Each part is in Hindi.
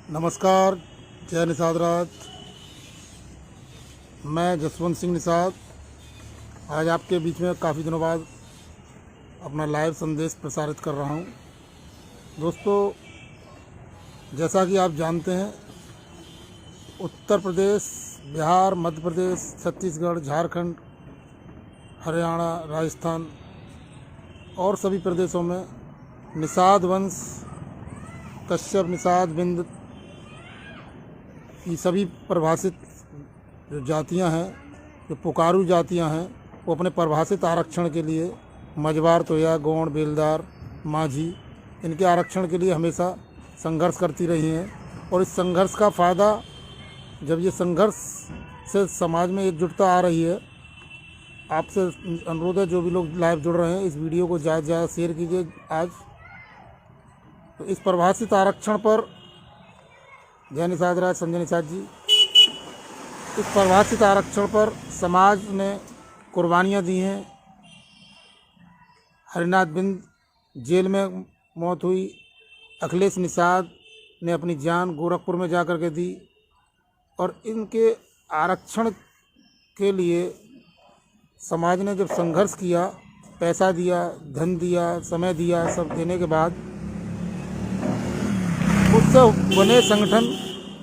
नमस्कार। जय निषाद राज। मैं जसवंत सिंह निषाद आज आपके बीच में काफ़ी दिनों बाद अपना लाइव संदेश प्रसारित कर रहा हूं। दोस्तों, जैसा कि आप जानते हैं, उत्तर प्रदेश, बिहार, मध्य प्रदेश, छत्तीसगढ़, झारखंड, हरियाणा, राजस्थान और सभी प्रदेशों में निषाद वंश, कश्यप, निषाद, बिंद, ये सभी परिभाषित जो जातियां हैं, जो पुकारू जातियां हैं, वो अपने परिभाषित आरक्षण के लिए मजबार, तोया, गोंड, बेलदार, माझी, इनके आरक्षण के लिए हमेशा संघर्ष करती रही हैं। और इस संघर्ष का फ़ायदा, जब ये संघर्ष से समाज में एकजुटता आ रही है, आपसे अनुरोध है, जो भी लोग लाइव जुड़ रहे हैं, इस वीडियो को ज़्यादा से ज़्यादा शेयर कीजिए। आज तो इस परिभाषित आरक्षण पर, जय निषाद राज, संजय निषाद जी, इस परिभाषित आरक्षण पर समाज ने कुर्बानियाँ दी हैं। हरिनाथ बिंद जेल में मौत हुई, अखिलेश निषाद ने अपनी जान गोरखपुर में जा कर के दी। और इनके आरक्षण के लिए समाज ने जब संघर्ष किया, पैसा दिया, धन दिया, समय दिया, सब देने के बाद उससे बने संगठन,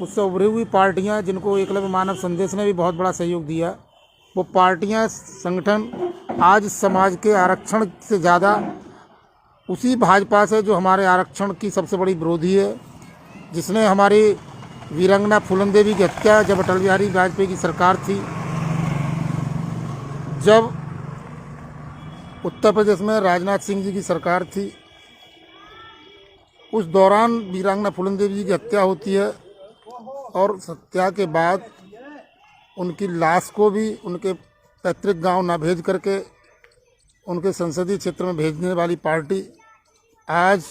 उससे उभरी हुई पार्टियां, जिनको एकलव्य मानव संदेश ने भी बहुत बड़ा सहयोग दिया, वो पार्टियां, संगठन आज समाज के आरक्षण से ज़्यादा उसी भाजपा से, जो हमारे आरक्षण की सबसे बड़ी विरोधी है, जिसने हमारी वीरांगना फूलन देवी की हत्या, जब अटल बिहारी वाजपेयी की सरकार थी, जब उत्तर प्रदेश में राजनाथ सिंह जी की सरकार थी, उस दौरान वीरांगना फूलन देवी जी की हत्या होती है। और हत्या के बाद उनकी लाश को भी उनके पैतृक गांव ना भेज करके उनके संसदीय क्षेत्र में भेजने वाली पार्टी आज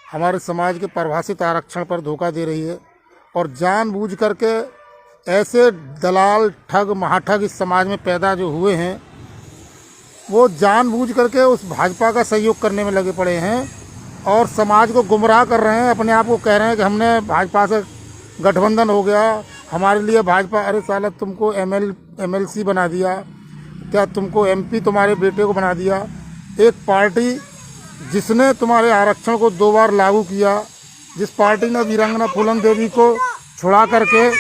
हमारे समाज के परिभाषित आरक्षण पर धोखा दे रही है। और जानबूझ करके ऐसे दलाल, ठग, महाठग इस समाज में पैदा जो हुए हैं, वो जानबूझ करके उस भाजपा का सहयोग करने में लगे पड़े हैं और समाज को गुमराह कर रहे हैं। अपने आप को कह रहे हैं कि हमने भाजपा से गठबंधन हो गया, हमारे लिए भाजपा। अरे साला, तुमको MLC बना दिया क्या? तुमको MP तुम्हारे बेटे को बना दिया? एक पार्टी जिसने तुम्हारे आरक्षण को 2 बार लागू किया, जिस पार्टी ने वीरांगना फूलन देवी को छुड़ा करके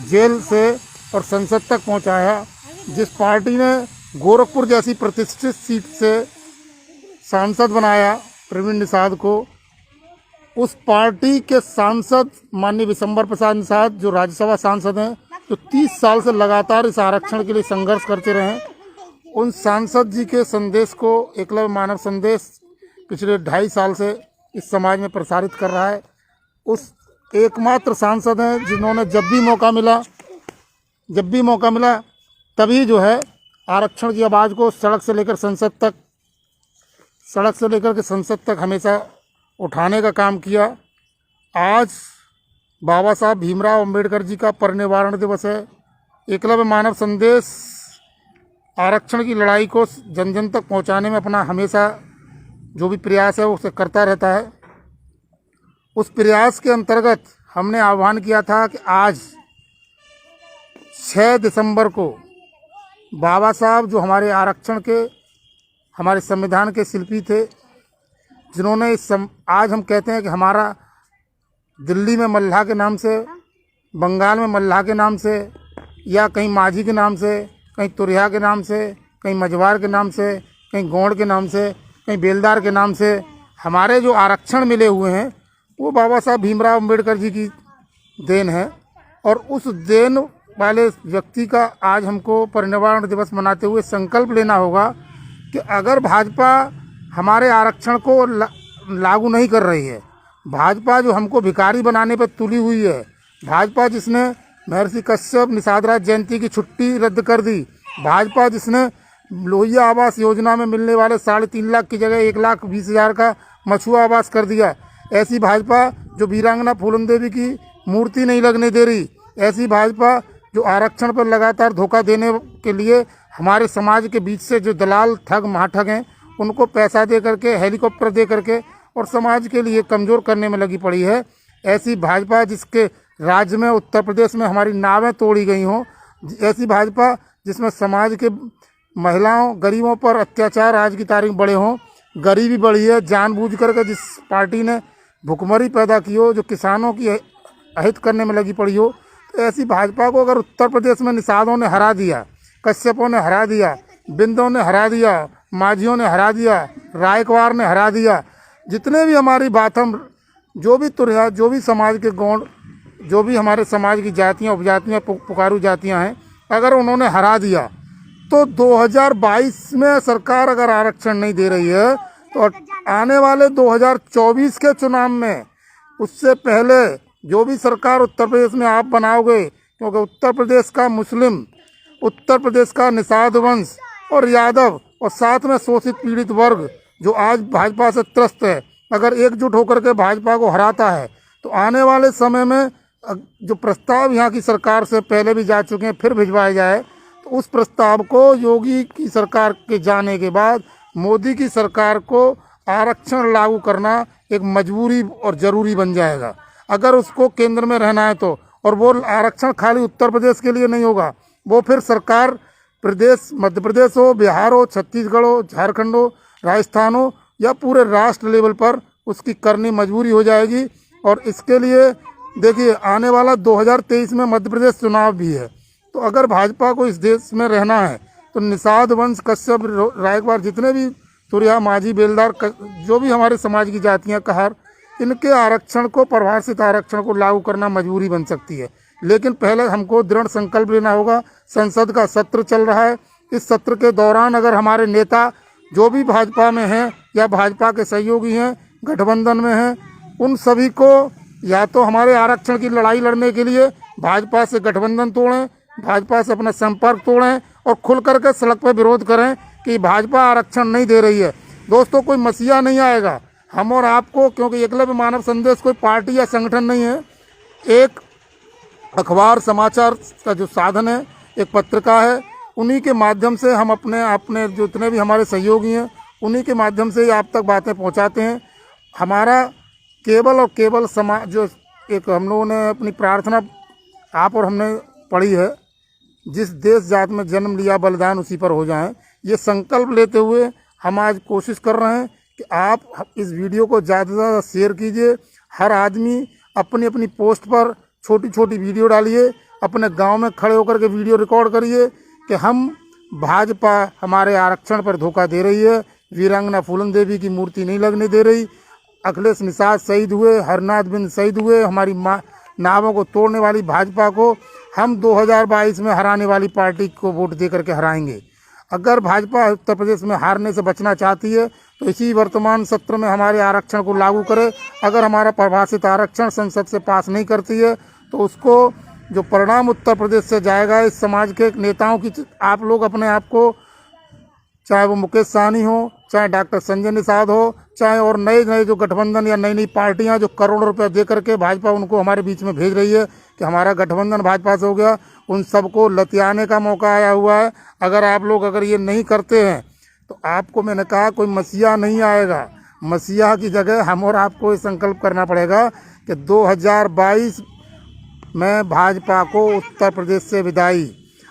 जेल से और संसद तक पहुंचाया, जिस पार्टी ने गोरखपुर जैसी प्रतिष्ठित सीट से सांसद बनाया प्रवीण निषाद को, उस पार्टी के सांसद माननीय विशंबर प्रसाद निषाद, जो राज्यसभा सांसद हैं, जो 30 साल से लगातार इस आरक्षण के लिए संघर्ष करते रहे, उन सांसद जी के संदेश को एकलव्य मानव संदेश पिछले 2.5 साल से इस समाज में प्रसारित कर रहा है। उस एकमात्र सांसद हैं जिन्होंने जब भी मौका मिला तभी जो है आरक्षण की आवाज़ को सड़क से लेकर के संसद तक हमेशा उठाने का काम किया। आज बाबा साहब भीमराव अंबेडकर जी का परिनिर्वाण दिवस है। एकलव्य मानव संदेश आरक्षण की लड़ाई को जन जन तक पहुंचाने में अपना हमेशा जो भी प्रयास है उसे करता रहता है। उस प्रयास के अंतर्गत हमने आह्वान किया था कि आज 6 दिसंबर को बाबा साहब, जो हमारे आरक्षण के, हमारे संविधान के शिल्पी थे, जिन्होंने आज हम कहते हैं कि हमारा दिल्ली में मल्लाह के नाम से, बंगाल में मल्लाह के नाम से, या कहीं माझी के नाम से, कहीं तुरिया के नाम से, कहीं मजवार के नाम से, कहीं गोंड के नाम से, कहीं बेलदार के नाम से हमारे जो आरक्षण मिले हुए हैं, वो बाबा साहब भीमराव अंबेडकर जी की देन है। और उस देन वाले व्यक्ति का आज हमको परिनिर्वाण दिवस मनाते हुए संकल्प लेना होगा कि अगर भाजपा हमारे आरक्षण को लागू नहीं कर रही है, भाजपा जो हमको भिखारी बनाने पर तुली हुई है, भाजपा जिसने महर्षि कश्यप, निषाद राज जयंती की छुट्टी रद्द कर दी, भाजपा जिसने लोहिया आवास योजना में मिलने वाले 3.5 लाख की जगह 1,20,000 का मछुआ आवास कर दिया, ऐसी भाजपा जो वीरांगना फूलन देवी की मूर्ति नहीं लगने दे रही, ऐसी भाजपा जो आरक्षण पर लगातार धोखा देने के लिए हमारे समाज के बीच से जो दलाल, ठग, महाठग हैं, उनको पैसा दे करके, हेलीकॉप्टर दे करके और समाज के लिए कमज़ोर करने में लगी पड़ी है, ऐसी भाजपा जिसके राज्य में उत्तर प्रदेश में हमारी नावें तोड़ी गई हों, ऐसी भाजपा जिसमें समाज के महिलाओं गरीबों पर अत्याचार आज की तारीख बढ़े हों, गरीबी बढ़ी है, जानबूझ करके जिस पार्टी ने भुखमरी पैदा की हो, जो किसानों की अहित करने में लगी पड़ी हो, तो ऐसी भाजपा को अगर उत्तर प्रदेश में निषादों ने हरा दिया, कश्यपों ने हरा दिया, बिंदों ने हरा दिया, माझियों ने हरा दिया, रायकवार ने हरा दिया, जितने भी हमारी बाथम जो भी तुरहा जो भी समाज के गौड़ जो भी हमारे समाज की जातियाँ उपजातियाँ पुकारू जातियाँ हैं, अगर उन्होंने हरा दिया तो 2022 में सरकार अगर आरक्षण नहीं दे रही है तो आने वाले 2024 के चुनाव में उससे पहले जो भी सरकार उत्तर प्रदेश में आप बनाओगे, क्योंकि उत्तर प्रदेश का मुस्लिम, उत्तर प्रदेश का निषाद वंश और यादव और साथ में शोषित पीड़ित वर्ग जो आज भाजपा से त्रस्त है, अगर एकजुट होकर के भाजपा को हराता है तो आने वाले समय में जो प्रस्ताव यहाँ की सरकार से पहले भी जा चुके हैं फिर भिजवाए जाए, तो उस प्रस्ताव को योगी की सरकार के जाने के बाद मोदी की सरकार को आरक्षण लागू करना एक मजबूरी और ज़रूरी बन जाएगा अगर उसको केंद्र में रहना है तो। और वो आरक्षण खाली उत्तर प्रदेश के लिए नहीं होगा, वो फिर सरकार प्रदेश मध्य प्रदेश हो, बिहार हो, छत्तीसगढ़ हो, झारखंड हो, राजस्थान हो या पूरे राष्ट्र लेवल पर उसकी करनी मजबूरी हो जाएगी। और इसके लिए देखिए आने वाला 2023 में मध्य प्रदेश चुनाव भी है, तो अगर भाजपा को इस देश में रहना है तो निषाद वंश, कश्यप, रायकवार, जितने भी तुरिया, माझी, बेलदार, जो भी हमारे समाज की जातियाँ कहार, इनके आरक्षण को, परिभाषित आरक्षण को लागू करना मजबूरी बन सकती है। लेकिन पहले हमको दृढ़ संकल्प लेना होगा। संसद का सत्र चल रहा है, इस सत्र के दौरान अगर हमारे नेता जो भी भाजपा में हैं या भाजपा के सहयोगी हैं, गठबंधन में हैं, उन सभी को या तो हमारे आरक्षण की लड़ाई लड़ने के लिए भाजपा से गठबंधन तोड़ें, भाजपा से अपना संपर्क तोड़ें और खुल करके सड़क पर विरोध करें कि भाजपा आरक्षण नहीं दे रही है। दोस्तों, कोई मसीहा नहीं आएगा हम और आपको, क्योंकि एकलव्य मानव संदेश कोई पार्टी या संगठन नहीं है, एक अखबार समाचार का जो साधन है, एक पत्रिका है, उन्हीं के माध्यम से हम अपने जितने भी हमारे सहयोगी हैं उन्हीं के माध्यम से ही आप तक बातें पहुंचाते हैं। हमारा केवल और केवल समाज जो एक हम लोगों ने अपनी प्रार्थना आप और हमने पढ़ी है, जिस देश जात में जन्म लिया बलिदान उसी पर हो जाएं, ये संकल्प लेते हुए हम आज कोशिश कर रहे हैं कि आप इस वीडियो को ज़्यादा से ज़्यादा शेयर कीजिए। हर आदमी अपनी अपनी पोस्ट पर छोटी छोटी वीडियो डालिए, अपने गांव में खड़े होकर के वीडियो रिकॉर्ड करिए कि हम भाजपा हमारे आरक्षण पर धोखा दे रही है, वीरांगना फूलन देवी की मूर्ति नहीं लगने दे रही, अखिलेश निषाद शहीद हुए, हरनाथ बिंद शहीद हुए, हमारी नावों को तोड़ने वाली भाजपा को हम 2022 में हराने वाली पार्टी को वोट दे करके हराएंगे। अगर भाजपा उत्तर प्रदेश में हारने से बचना चाहती है तो इसी वर्तमान सत्र में हमारे आरक्षण को लागू करे। अगर हमारा परिभाषित आरक्षण संसद से पास नहीं करती है तो उसको जो परिणाम उत्तर प्रदेश से जाएगा, इस समाज के नेताओं की, आप लोग अपने आप को, चाहे वो मुकेश सहनी हो, चाहे डॉक्टर संजय निषाद हो, चाहे और नए नए जो गठबंधन या नई नई पार्टियां जो करोड़ों रुपए दे करके भाजपा उनको हमारे बीच में भेज रही है कि हमारा गठबंधन भाजपा से हो गया, उन सबको लतियाने का मौका आया हुआ है। अगर ये नहीं करते हैं तो आपको, मैंने कहा, कोई मसीहा नहीं आएगा। मसीहा की जगह हम और आपको ये संकल्प करना पड़ेगा कि 2022 में भाजपा को उत्तर प्रदेश से विदाई।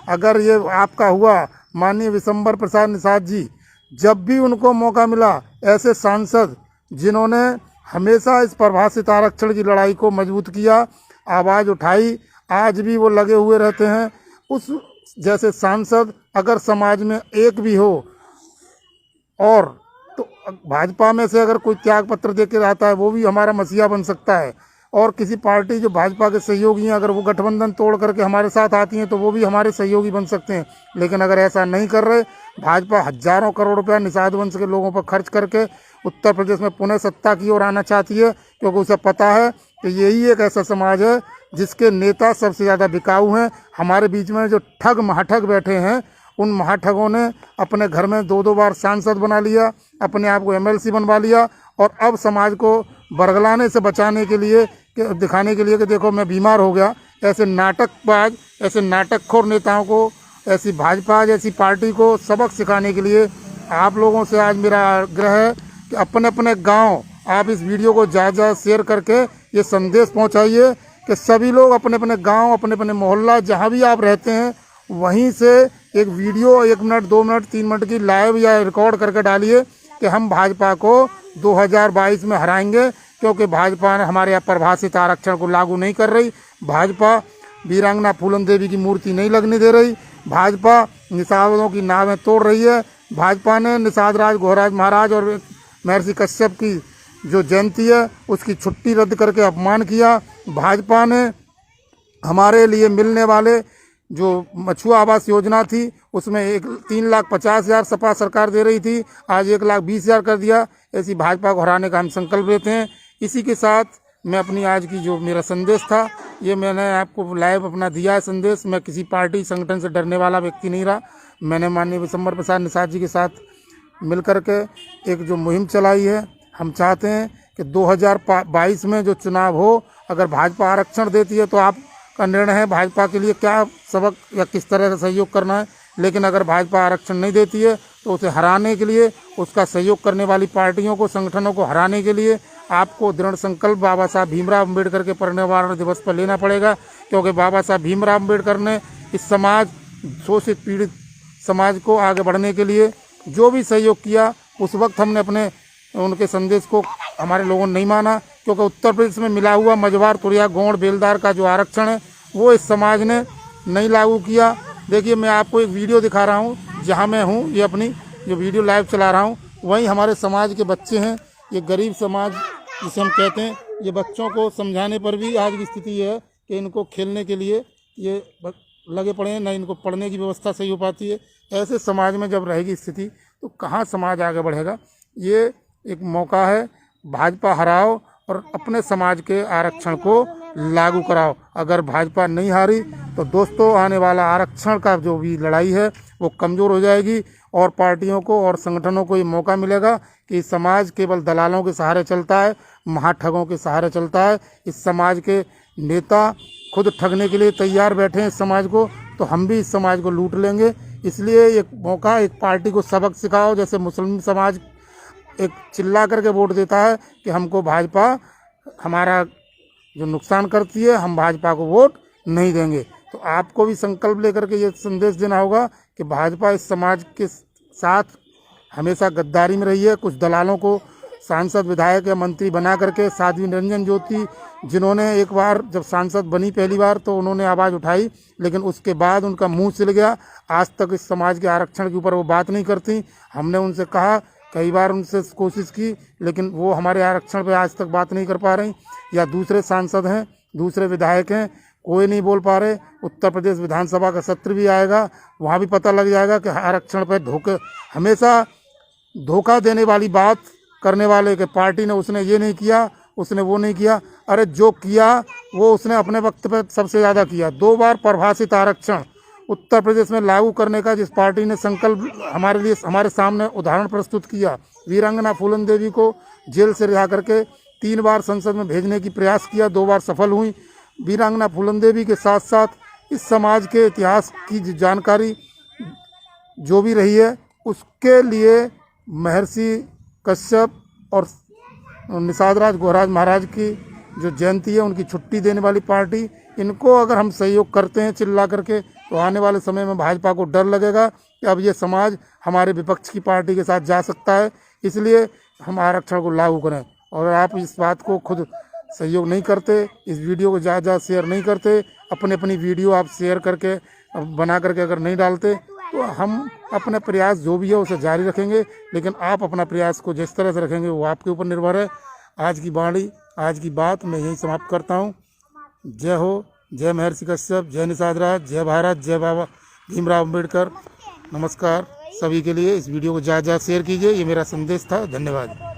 अगर ये आपका हुआ, माननीय विशंबर प्रसाद निषाद जी, जब भी उनको मौका मिला, ऐसे सांसद जिन्होंने हमेशा इस परिभाषित आरक्षण की लड़ाई को मजबूत किया, आवाज़ उठाई, आज भी वो लगे हुए रहते हैं। उस जैसे सांसद अगर समाज में एक भी हो, और तो भाजपा में से अगर कोई त्याग पत्र दे के आता है वो भी हमारा मसीहा बन सकता है। और किसी पार्टी जो भाजपा के सहयोगी हैं, अगर वो गठबंधन तोड़ करके हमारे साथ आती हैं तो वो भी हमारे सहयोगी बन सकते हैं। लेकिन अगर ऐसा नहीं कर रहे, भाजपा हजारों करोड़ रुपया निषाद वंश के लोगों पर खर्च करके उत्तर प्रदेश में पुनः सत्ता की ओर आना चाहती है, क्योंकि उसे पता है कि यही एक ऐसा समाज है जिसके नेता सबसे ज़्यादा बिकाऊ हैं। हमारे बीच में जो ठग महाठग बैठे हैं, उन महाठगों ने अपने घर में 2-2 बार सांसद बना लिया, अपने आप को MLC बनवा लिया, और अब समाज को बरगलाने से बचाने के लिए, दिखाने के लिए कि देखो मैं बीमार हो गया, ऐसे नाटकबाज, ऐसे नाटकखोर नेताओं को, ऐसी भाजपा जैसी पार्टी को सबक सिखाने के लिए आप लोगों से आज मेरा आग्रह है कि अपने अपने गांव, आप इस वीडियो को ज़्यादा शेयर करके ये संदेश पहुंचाइए कि सभी लोग अपने अपने गांव, अपने अपने मोहल्ला, जहां भी आप रहते हैं, वहीं से एक वीडियो 1 मिनट, 2 मिनट, 3 मिनट की लाइव या रिकॉर्ड करके डालिए कि हम भाजपा को 2022 में हराएंगे, क्योंकि भाजपा ने हमारे यहाँ परिभाषित आरक्षण को लागू नहीं कर रही। भाजपा वीरांगना फूलन देवी की मूर्ति नहीं लगने दे रही। भाजपा निषादों की नावें तोड़ रही है। भाजपा ने निषाद राज घोराज महाराज और महर्षि कश्यप की जो जयंती है उसकी छुट्टी रद्द करके अपमान किया। भाजपा ने हमारे लिए मिलने वाले जो मछुआ आवास योजना थी उसमें 3,50,000 सपा सरकार दे रही थी, आज 1,20,000 कर दिया। ऐसी भाजपा को हराने का हम संकल्प लेते हैं। इसी के साथ मैं अपनी आज की जो मेरा संदेश था ये मैंने आपको लाइव अपना दिया है संदेश। मैं किसी पार्टी संगठन से डरने वाला व्यक्ति नहीं रहा। मैंने माननीय विशंबर प्रसाद निषाद जी के साथ मिलकर के एक जो मुहिम चलाई है, हम चाहते हैं कि 2022 में जो चुनाव हो, अगर भाजपा आरक्षण देती है तो आपका निर्णय है भाजपा के लिए क्या सबक या किस तरह से सहयोग करना है। लेकिन अगर भाजपा आरक्षण नहीं देती है तो उसे हराने के लिए, उसका सहयोग करने वाली पार्टियों को, संगठनों को हराने के लिए आपको दृढ़ संकल्प बाबा साहब भीमराव अम्बेडकर के परिनिर्वाण दिवस पर लेना पड़ेगा। क्योंकि बाबा साहब भीमराव अम्बेडकर ने इस समाज, शोषित पीड़ित समाज को आगे बढ़ने के लिए जो भी सहयोग किया, उस वक्त हमने अपने उनके संदेश को हमारे लोगों ने नहीं माना। क्योंकि उत्तर प्रदेश में मिला हुआ मझवार, तुरिया, गोंड, बेलदार का जो आरक्षण है वो इस समाज ने नहीं लागू किया। देखिए, मैं आपको एक वीडियो दिखा रहा हूँ जहाँ मैं हूँ, ये अपनी जो वीडियो लाइव चला रहा हूँ, वहीं हमारे समाज के बच्चे हैं। ये गरीब समाज जिसे हम कहते हैं, ये बच्चों को समझाने पर भी आज की स्थिति ये है कि इनको खेलने के लिए ये लगे पड़े हैं, ना इनको पढ़ने की व्यवस्था सही हो पाती है। ऐसे समाज में जब रहेगी स्थिति तो कहाँ समाज आगे बढ़ेगा। ये एक मौका है, भाजपा हराओ और अपने समाज के आरक्षण को लागू कराओ। अगर भाजपा नहीं हारी तो दोस्तों आने वाला आरक्षण का जो भी लड़ाई है वो कमज़ोर हो जाएगी और पार्टियों को और संगठनों को ये मौका मिलेगा कि समाज केवल दलालों के सहारे चलता है, महाठगों के सहारे चलता है। इस समाज के नेता खुद ठगने के लिए तैयार बैठे हैं इस समाज को, तो हम भी इस समाज को लूट लेंगे। इसलिए एक मौका, एक पार्टी को सबक सिखाओ। जैसे मुस्लिम समाज एक चिल्ला करके वोट देता है कि हमको भाजपा हमारा जो नुकसान करती है, हम भाजपा को वोट नहीं देंगे। तो आपको भी संकल्प लेकर के ये संदेश देना होगा कि भाजपा इस समाज के साथ हमेशा गद्दारी में रही है। कुछ दलालों को सांसद, विधायक या मंत्री बना करके, साध्वी निरंजन ज्योति जिन्होंने एक बार जब सांसद बनी पहली बार तो उन्होंने आवाज़ उठाई, लेकिन उसके बाद उनका मुंह सिल गया। आज तक इस समाज के आरक्षण के ऊपर वो बात नहीं करती। हमने उनसे कहा, कई बार उनसे कोशिश की, लेकिन वो हमारे आरक्षण पे आज तक बात नहीं कर पा रही। या दूसरे सांसद हैं, दूसरे विधायक हैं, कोई नहीं बोल पा रहे। उत्तर प्रदेश विधानसभा का सत्र भी आएगा, वहाँ भी पता लग जाएगा कि आरक्षण पे हमेशा धोखा देने वाली बात करने वाले के पार्टी ने उसने ये नहीं किया, उसने वो नहीं किया। अरे जो किया वो उसने अपने वक्त पे सबसे ज़्यादा किया। 2 बार परिभाषित आरक्षण उत्तर प्रदेश में लागू करने का जिस पार्टी ने संकल्प हमारे लिए, हमारे सामने उदाहरण प्रस्तुत किया। वीरांगना फूलन देवी को जेल से रिहा करके 3 बार संसद में भेजने की प्रयास किया, 2 बार सफल हुई। वीरांगना फूलन देवी के साथ साथ इस समाज के इतिहास की जानकारी जो भी रही है उसके लिए महर्षि कश्यप और निषाद राज घोराज महाराज की जो जयंती है उनकी छुट्टी देने वाली पार्टी, इनको अगर हम सहयोग करते हैं चिल्ला करके, तो आने वाले समय में भाजपा को डर लगेगा कि अब ये समाज हमारे विपक्ष की पार्टी के साथ जा सकता है। इसलिए हम आरक्षण को लागू करें। और आप इस बात को खुद सहयोग नहीं करते, इस वीडियो को ज़्यादा शेयर नहीं करते, अपनी वीडियो आप शेयर करके बना करके अगर नहीं डालते, तो हम अपने प्रयास जो भी है उसे जारी रखेंगे। लेकिन आप अपना प्रयास को जिस तरह से रखेंगे वो आपके ऊपर निर्भर है। आज की वाणी, आज की बात मैं यहीं समाप्त करता हूँ। जय हो, जय महर्षि कश्यप, जय निषाद राज, जय भारत, जय बाबा भीमराव अम्बेडकर। नमस्कार सभी के लिए। इस वीडियो को ज़्यादा शेयर कीजिए, ये मेरा संदेश था। धन्यवाद।